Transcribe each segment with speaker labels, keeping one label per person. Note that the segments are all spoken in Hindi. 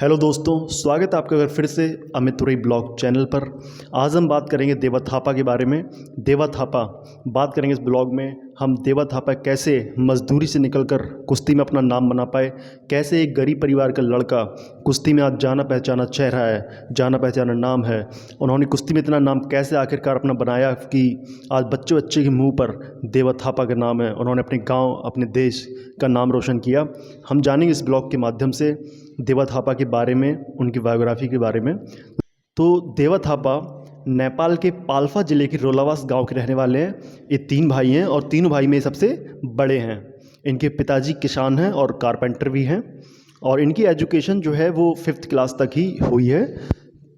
Speaker 1: हेलो दोस्तों, स्वागत है आपका अगर फिर से अमित तुरई ब्लॉग चैनल पर। आज हम बात करेंगे देवा थापा के बारे में। देवा थापा बात करेंगे इस ब्लॉग में। हम देवा थापा कैसे मजदूरी से निकलकर कुश्ती में अपना नाम बना पाए, कैसे एक गरीब परिवार का लड़का कुश्ती में आज जाना पहचाना चेहरा है, जाना पहचाना नाम है। उन्होंने कुश्ती में इतना नाम कैसे आखिरकार अपना बनाया कि आज बच्चे बच्चे के मुंह पर देवा थापा का नाम है। उन्होंने अपने गाँव, अपने देश का नाम रोशन किया। हम जानेंगे इस ब्लॉग के माध्यम से देवा थापा के बारे में, उनकी बायोग्राफी के बारे में। तो देवा थापा नेपाल के पाल्पा ज़िले के रोलावास गांव के रहने वाले हैं। ये 3 भाई हैं और तीनों भाई में सबसे बड़े हैं। इनके पिताजी किसान हैं और कारपेंटर भी हैं। और इनकी एजुकेशन जो है वो 5th क्लास तक ही हुई है।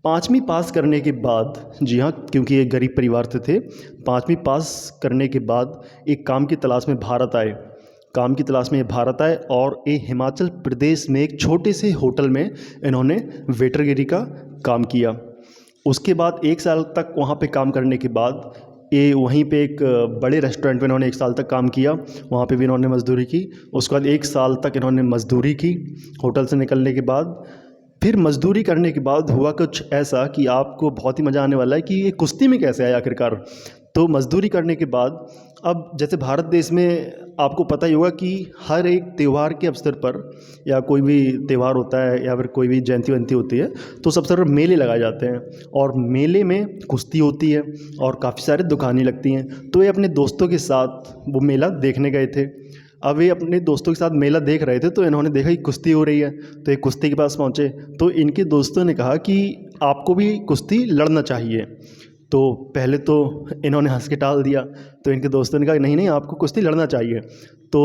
Speaker 1: 5वीं पास करने के बाद, जी हाँ, क्योंकि ये गरीब परिवार से थे, 5वीं पास करने के बाद एक काम की तलाश में भारत आए। काम की तलाश में ये भारत आए और ये हिमाचल प्रदेश में एक छोटे से होटल में इन्होंने वेटरगिरी का काम किया। उसके बाद 1 साल तक वहाँ पे काम करने के बाद ये वहीं पे एक बड़े रेस्टोरेंट में इन्होंने 1 साल तक काम किया। वहाँ पे भी इन्होंने मज़दूरी की। उसके बाद 1 साल तक इन्होंने मज़दूरी की। होटल से निकलने के बाद फिर मज़दूरी करने के बाद हुआ कुछ ऐसा कि आपको बहुत ही मज़ा आने वाला है कि ये कुश्ती में कैसे आया आखिरकार। तो मज़दूरी करने के बाद अब जैसे भारत देश में आपको पता ही होगा कि हर एक त्यौहार के अवसर पर, या कोई भी त्यौहार होता है या फिर कोई भी जयंती वयंती होती है, तो सबसे पर मेले लगाए जाते हैं और मेले में कुश्ती होती है और काफ़ी सारी दुकानें लगती हैं। तो ये अपने दोस्तों के साथ वो मेला देखने गए थे। अब ये अपने दोस्तों के साथ मेला देख रहे थे तो इन्होंने देखा कि कुश्ती हो रही है, तो ये कुश्ती के पास पहुँचे। तो इनके दोस्तों ने कहा कि आपको भी कुश्ती लड़ना चाहिए। तो पहले तो इन्होंने हंस के टाल दिया। तो इनके दोस्तों ने कहा नहीं नहीं, आपको कुश्ती लड़ना चाहिए। तो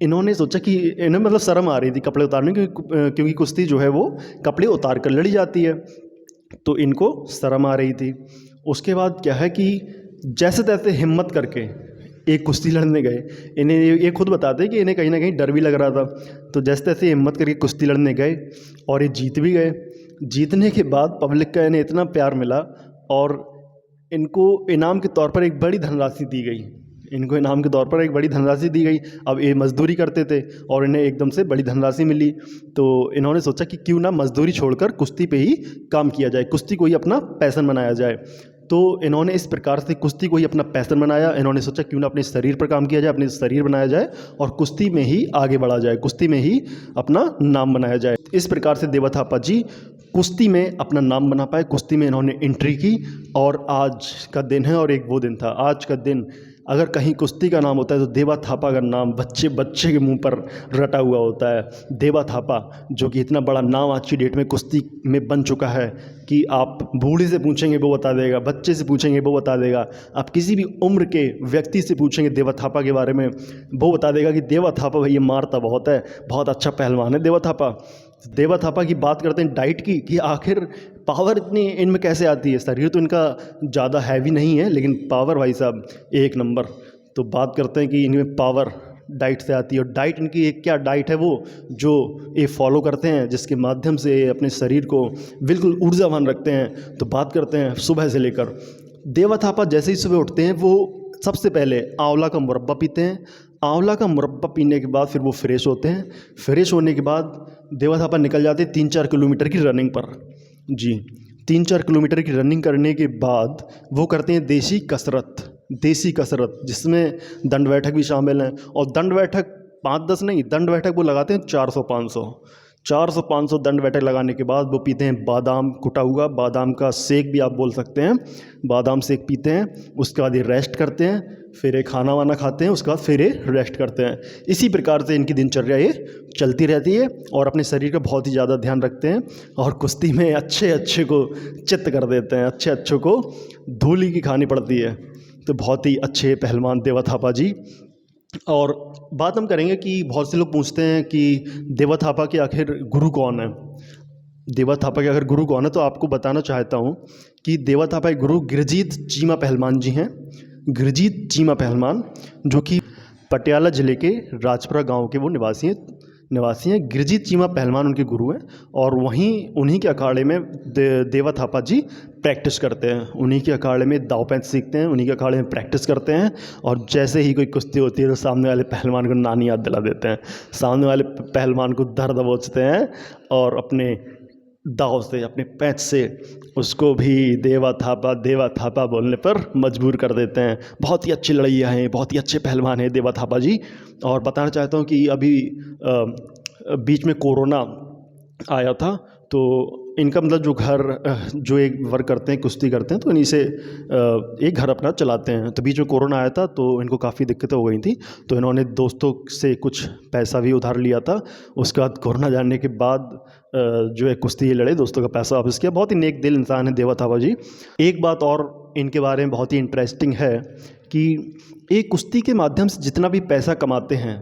Speaker 1: इन्होंने सोचा कि इन्हें मतलब शर्म आ रही थी कपड़े उतारने की, क्योंकि कुश्ती जो है वो कपड़े उतार कर लड़ी जाती है। तो इनको शर्म आ रही थी। उसके बाद क्या है कि जैसे तैसे हिम्मत करके एक कुश्ती लड़ने गए। इन्हें ये खुद बताते कि इन्हें कहीं ना कहीं डर भी लग रहा था। तो जैसे तैसे हिम्मत करके कुश्ती लड़ने गए और ये जीत भी गए। जीतने के बाद पब्लिक का इन्हें इतना प्यार मिला और इनको इनाम के तौर पर एक बड़ी धनराशि दी गई। इनको इनाम के तौर पर एक बड़ी धनराशि दी गई। अब ये मज़दूरी करते थे और इन्हें एकदम से बड़ी धनराशि मिली। तो इन्होंने सोचा कि क्यों ना मज़दूरी छोड़कर कुश्ती पे ही काम किया जाए, कुश्ती को ही अपना पैशन बनाया जाए। तो इन्होंने इस प्रकार से कुश्ती को ही अपना पैशन बनाया। इन्होंने सोचा क्यों ना अपने शरीर पर काम किया जाए, अपने शरीर बनाया जाए और कुश्ती में ही आगे बढ़ा जाए, कुश्ती में ही अपना नाम बनाया जाए। इस प्रकार से देवा थापा जी कुश्ती में अपना नाम बना पाए। कुश्ती में इन्होंने एंट्री की और आज का दिन है और एक वो दिन था। आज का दिन अगर कहीं कुश्ती का नाम होता है तो देवा थापा का नाम बच्चे बच्चे के मुंह पर रटा हुआ होता है। देवा थापा जो कि इतना बड़ा नाम आज की डेट में कुश्ती में बन चुका है कि आप बूढ़े से पूछेंगे वो बता देगा, बच्चे से पूछेंगे वो बता देगा, आप किसी भी उम्र के व्यक्ति से पूछेंगे देवा थापा के बारे में, वो बता देगा कि देवा थापा भैया मारता बहुत है, बहुत अच्छा पहलवान है देवा थापा। देवा थापा की बात करते हैं डाइट की कि आखिर पावर इतनी इनमें कैसे आती है। शरीर तो इनका ज़्यादा हैवी नहीं है लेकिन पावर भाई साहब एक नंबर। तो बात करते हैं कि इनमें पावर डाइट से आती है। और डाइट इनकी एक क्या डाइट है वो जो ये फॉलो करते हैं, जिसके माध्यम से अपने शरीर को बिल्कुल ऊर्जावान रखते हैं। तो बात करते हैं सुबह से लेकर। देवा थापा जैसे ही सुबह उठते हैं वो सबसे पहले आंवला का मुरब्बा पीते हैं। आंवला का मुरब्बा पीने के बाद फिर वो फ्रेश होते हैं। फ्रेश होने के बाद देवा थापा निकल जाते हैं 3-4 किलोमीटर की रनिंग पर। जी, 3-4 किलोमीटर की रनिंग करने के बाद वो करते हैं देसी कसरत जिसमें दंड बैठक भी शामिल है। और दंड बैठक 5-10 नहीं, दंड बैठक वो लगाते हैं 400-500 दंड बैठक लगाने के बाद वो पीते हैं बादाम, कुटा हुआ बादाम का शेक भी आप बोल सकते हैं। बादाम शेक पीते हैं। उसके बाद ये रेस्ट करते हैं, फिर ये खाना वाना खाते हैं, उसके बाद फिर ये रेस्ट करते हैं। इसी प्रकार से इनकी दिनचर्या ये चलती रहती है और अपने शरीर का बहुत ही ज़्यादा ध्यान रखते हैं और कुश्ती में अच्छे अच्छे को चित्त कर देते हैं, अच्छे अच्छे को धूली की खानी पड़ती है। तो बहुत ही अच्छे पहलवान देवा थापा जी। और बात हम करेंगे कि बहुत से लोग पूछते हैं कि देवा थापा के आखिर गुरु कौन है। देवा थापा के आखिर गुरु कौन है, तो आपको बताना चाहता हूँ कि देवा थापा के गुरु गिरजीत चीमा पहलवान जी हैं। गिरजीत चीमा पहलवान जो कि पटियाला ज़िले के राजपुरा गांव के वो निवासी हैं। निवासी हैं। गिरजीत चीमा पहलवान उनके गुरु हैं और वहीं उन्हीं के अखाड़े में देवा थापा जी प्रैक्टिस करते हैं। उन्हीं के अखाड़े में दाव पेंच सीखते हैं, उन्हीं के अखाड़े में प्रैक्टिस करते हैं और जैसे ही कोई कुश्ती होती है तो सामने वाले पहलवान को नानी याद दिला देते हैं। सामने वाले पहलवान को धर दबोचते हैं और अपने दाव से, अपने पैंच से उसको भी देवा थापा बोलने पर मजबूर कर देते हैं। बहुत ही अच्छी लड़ाइयाँ हैं, बहुत ही अच्छे पहलवान हैं देवा थापा जी। और बताना चाहता हूँ कि अभी बीच में कोरोना आया था तो इनका मतलब जो घर जो एक वर्क करते हैं, कुश्ती करते हैं, तो इन्हीं से एक घर अपना चलाते हैं। तो बीच में कोरोना आया था तो इनको काफ़ी दिक्कतें हो गई थी, तो इन्होंने दोस्तों से कुछ पैसा भी उधार लिया था। उसके बाद कोरोना जाने के बाद जो है कुश्ती लड़े, दोस्तों का पैसा वापस किया। बहुत ही नेक दिल इंसान है देवा थापा जी। एक बात और इनके बारे में बहुत ही इंटरेस्टिंग है कि एक कुश्ती के माध्यम से जितना भी पैसा कमाते हैं,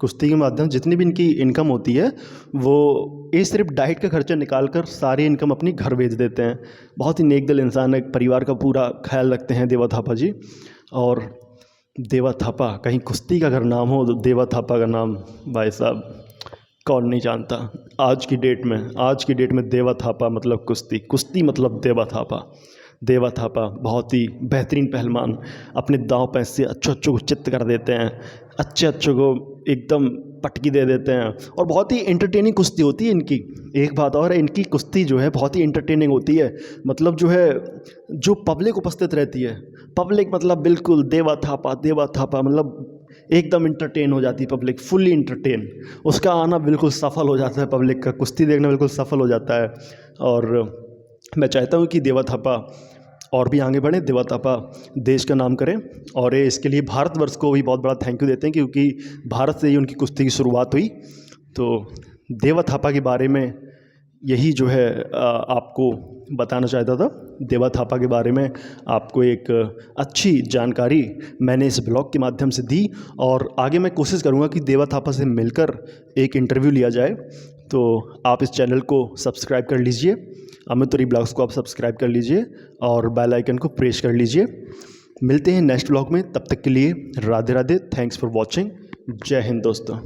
Speaker 1: कुश्ती के माध्यम से जितनी भी इनकी इनकम होती है, वो ये सिर्फ डाइट का खर्चा निकाल कर सारी इनकम अपनी घर भेज देते हैं। बहुत ही नेक दिल इंसान है, परिवार का पूरा ख्याल रखते हैं देवा थापा जी। और देवा थापा, कहीं कुश्ती का अगर नाम हो तो देवा थापा का नाम भाई साहब कौन नहीं जानता। आज की डेट में देवा थापा मतलब कुश्ती, कुश्ती मतलब देवा थापा। देवा थापा बहुत ही बेहतरीन पहलवान, अपने दांव पैंच से अच्छों को चित्त कर देते हैं, अच्छे को एकदम पटकी दे देते हैं और बहुत ही एंटरटेनिंग कुश्ती होती है इनकी। एक बात और है, इनकी कुश्ती जो है बहुत ही एंटरटेनिंग होती है। मतलब जो है, जो पब्लिक उपस्थित रहती है, पब्लिक मतलब बिल्कुल देवा थापा मतलब एकदम इंटरटेन हो जाती है पब्लिक, फुल्ली इंटरटेन। उसका आना बिल्कुल सफल हो जाता है, पब्लिक का कुश्ती देखना बिल्कुल सफल हो जाता है। और मैं चाहता हूँ कि देवा थापा और भी आगे बढ़ें, देवा थापा देश का नाम करें और ये इसके लिए भारतवर्ष को भी बहुत बड़ा थैंक यू देते हैं, क्योंकि भारत से ही उनकी कुश्ती की शुरुआत हुई। तो देवा थापा के बारे में यही जो है आपको बताना चाहता था। देवा थापा के बारे में आपको एक अच्छी जानकारी मैंने इस ब्लॉग के माध्यम से दी और आगे मैं कोशिश करूँगा कि देवा थापा से मिलकर एक इंटरव्यू लिया जाए। तो आप इस चैनल को सब्सक्राइब कर लीजिए, अमित तुरी ब्लॉग्स को आप सब्सक्राइब कर लीजिए और बेल आइकन को प्रेस कर लीजिए। मिलते हैं नेक्स्ट ब्लॉग में, तब तक के लिए Radhe Radhe. Thanks for watching. जय हिंद दोस्तों।